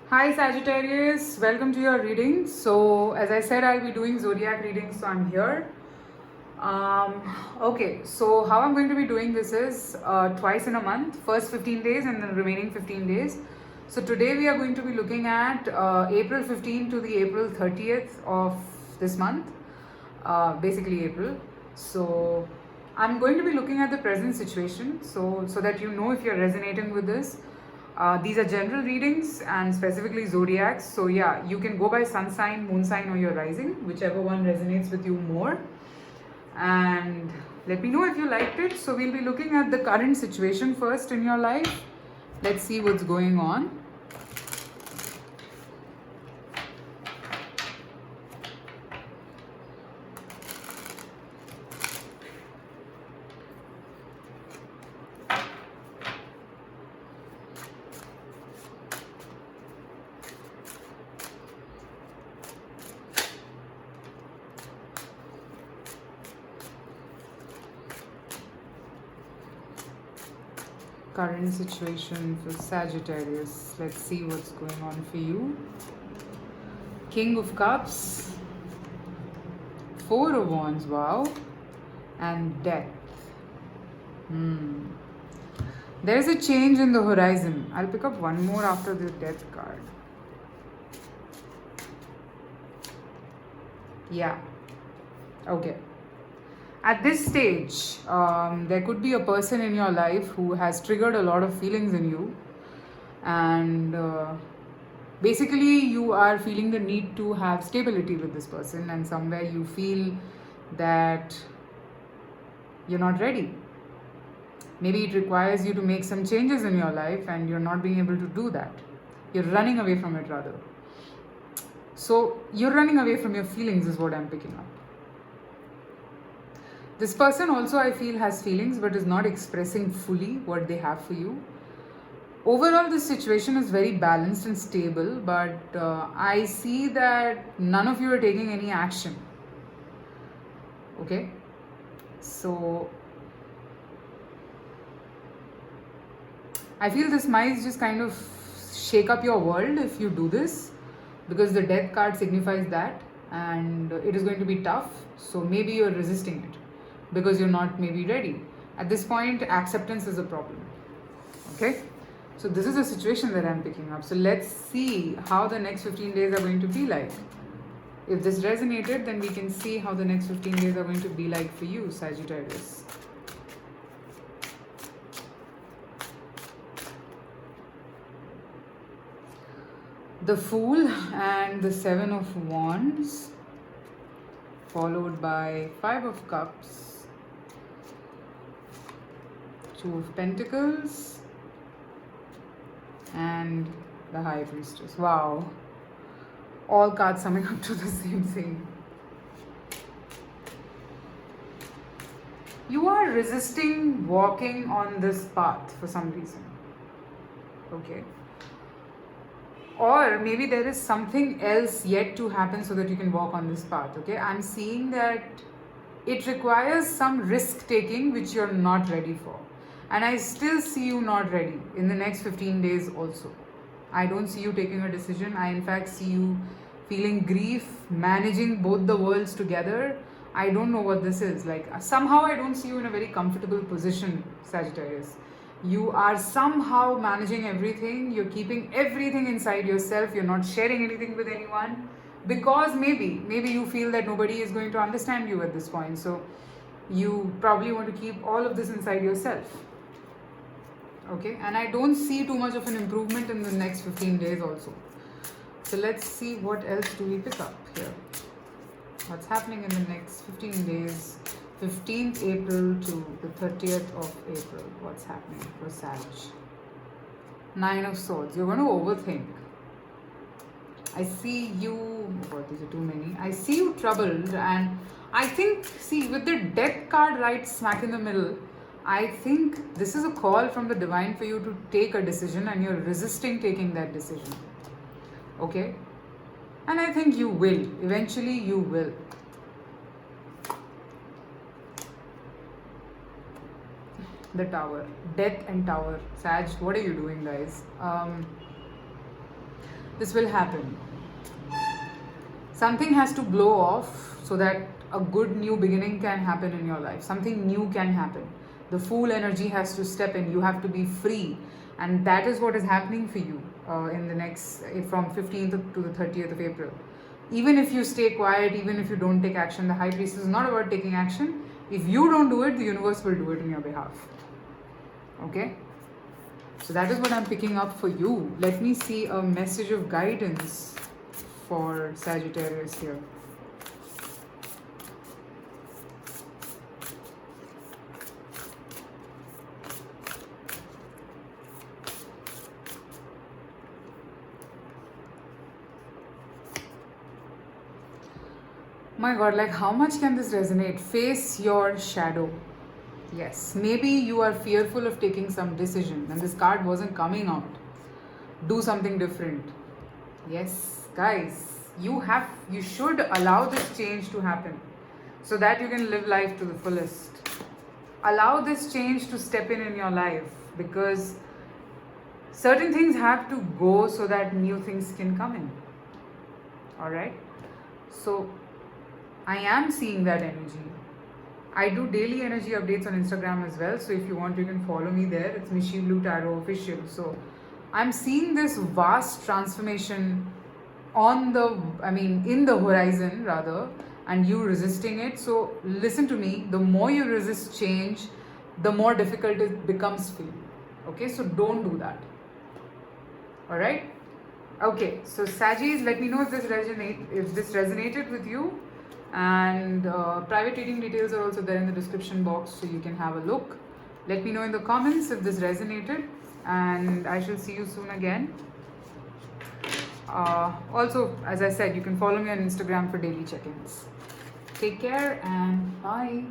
Hi Sagittarius, welcome to your reading. So, as I said, I'll be doing zodiac readings, so I'm here. Okay, so how I'm going to be doing this is twice in a month, first 15 days and then remaining 15 days. So, today we are going to be looking at April 15 to the April 30th of this month, basically April. So, I'm going to be looking at the present situation so that you know if you're resonating with this. These are general readings and specifically zodiacs. So, yeah, you can go by sun sign, moon sign, or your rising, whichever one resonates with you more. And let me know if you liked it. So, we'll be looking at the current situation first in your life. Let's see what's going on. Current situation for Sagittarius. Let's see what's going on for you. King of Cups, Four of Wands, wow, and Death. There's a change in the horizon. I'll pick up one more after the Death card. Yeah. Okay. At this stage, there could be a person in your life who has triggered a lot of feelings in you, and basically, you are feeling the need to have stability with this person, and somewhere you feel that you're not ready. Maybe it requires you to make some changes in your life, and you're not being able to do that. You're running away from it, rather. So, you're running away from your feelings, is what I'm picking up. This person also, I feel, has feelings but is not expressing fully what they have for you. Overall, this situation is very balanced and stable, but I see that none of you are taking any action. Okay? So, I feel this might just kind of shake up your world if you do this, because the Death card signifies that, and it is going to be tough. So, maybe you're resisting it because you're not maybe ready. At this point, acceptance is a problem. Okay? So this is the situation that I'm picking up. So let's see how the next 15 days are going to be like. If this resonated, then we can see how the next 15 days are going to be like for you, Sagittarius. The Fool and the Seven of Wands, followed by Five of Cups, Two of Pentacles, and the High Priestess. Wow. All cards summing up to the same thing. You are resisting walking on this path for some reason. Okay. Or maybe there is something else yet to happen so that you can walk on this path. Okay. I'm seeing that it requires some risk taking which you're not ready for. And I still see you not ready in the next 15 days also. I don't see you taking a decision. I in fact see you feeling grief, managing both the worlds together. I don't know what this is. Like somehow I don't see you in a very comfortable position, Sagittarius. You are somehow managing everything. You're keeping everything inside yourself. You're not sharing anything with anyone because maybe you feel that nobody is going to understand you at this point. So you probably want to keep all of this inside yourself. Okay, and I don't see too much of an improvement in the next 15 days also. So let's see what else do we pick up here. What's happening in the next 15 days, 15th April to the 30th of April. What's happening for Sag? Nine of Swords. You're going to overthink. I see you, oh God, these are too many. I see you troubled, and I think, see, with the Death card right smack in the middle, I think this is a call from the divine for you to take a decision, and you're resisting taking that decision. Okay? And I think you will. Eventually, you will. The Tower. Death and Tower. Sag, what are you doing, guys? this will happen. Something has to blow off so that a good new beginning can happen in your life. Something new can happen. The Fool energy has to step in. You have to be free, and that is what is happening for you in the next from 15th to the 30th of April. Even if you stay quiet, even if you don't take action, the High Priestess is not about taking action. If you don't do it, the universe will do it on your behalf. Okay? So that is what I'm picking up for you. Let me see a message of guidance for Sagittarius here. My God, like how much can this resonate? Face your shadow. Yes, maybe you are fearful of taking some decision and this card wasn't coming out. Do something different. Yes, guys, you should allow this change to happen so that you can live life to the fullest. Allow this change to step in your life, because certain things have to go so that new things can come in. Alright? So, I am seeing that energy. I do daily energy updates on Instagram as well. So if you want, you can follow me there. It's Mishi Blue Tarot Official. So I'm seeing this vast transformation in the horizon rather, and you resisting it. So listen to me. The more you resist change, the more difficult it becomes for you. Okay, so don't do that. Alright? Okay, so Saggies, let me know if this resonated with you. And private reading details are also there in the description box, so you can have a look. Let me know in the comments if this resonated, and I shall see you soon again. Also, as I said, you can follow me on Instagram for daily check-ins. Take care and bye.